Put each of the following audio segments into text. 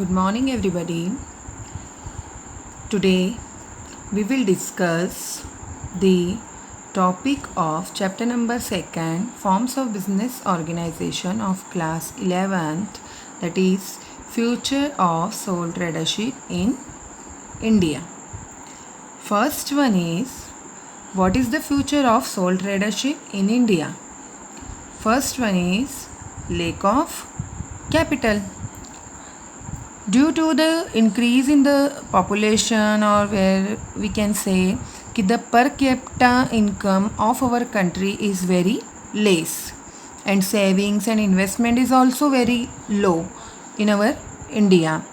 Good morning, everybody. Today we will discuss the topic of chapter number 2, Forms of Business Organization of class 11th, that is Future of Sole Tradership in India. First one is, what is the future of sole tradership in India? First one is lack of capital. Due to the increase in the population, or where we can say the per capita income of our country is very less, and savings and investment is also very low in our India.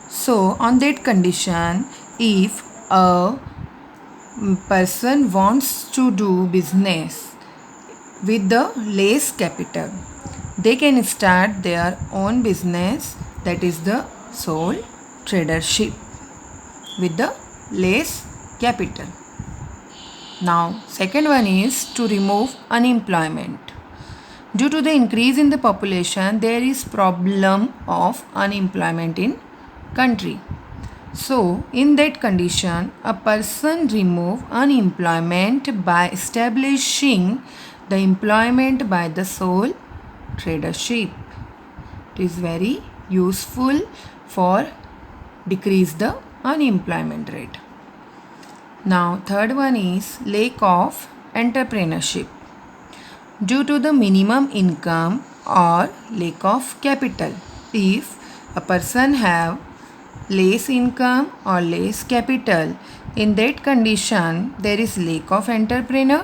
So on that condition, if a person wants to do business with the less capital, they can start their own business, that is the sole tradership with the less capital. Now second one is to remove unemployment. Due to the increase in the population, there is problem of unemployment in country. So in that condition, a person remove unemployment by establishing the employment by the sole tradership. It is very useful for decrease the unemployment rate. Now third one is lack of entrepreneurship. Due to the minimum income or lack of capital, if a person have less income or less capital, in that condition there is lack of entrepreneur,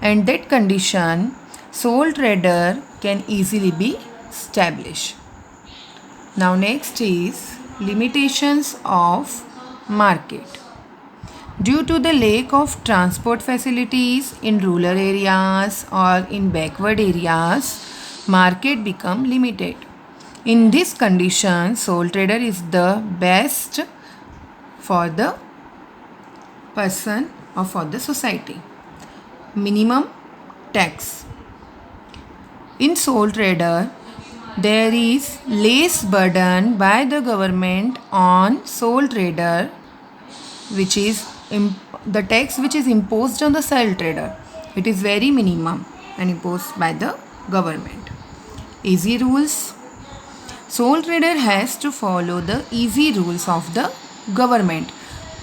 and that condition sole trader can easily be established. Now next is limitations of market. Due to the lack of transport facilities in rural areas or in backward areas, market become limited. In this condition, sole trader is the best for the person or for the society. Minimum tax. In sole trader, there is less burden by the government on sole trader, which is the tax which is imposed on the sole trader. It is very minimum and imposed by the government. Easy rules. Sole trader has to follow the easy rules of the government.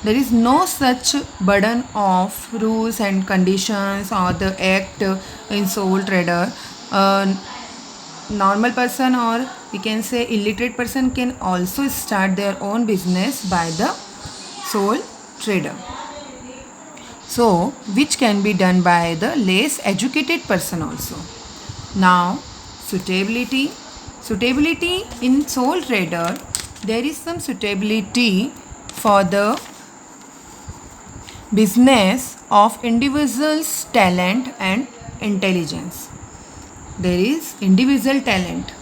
There is no such burden of rules and conditions or the act in sole trader. Normal person, or we can say illiterate person, can also start their own business by the sole trader. So which can be done by the less educated person also. Now suitability. Suitability in sole trader, there is some suitability for the business of individual's talent and intelligence. There is individual talent.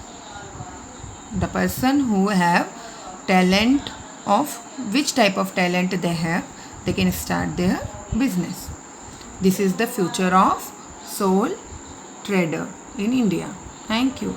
The person who have talent, of which type of talent they have, they can start their business. This is the future of sole trader in India. Thank you.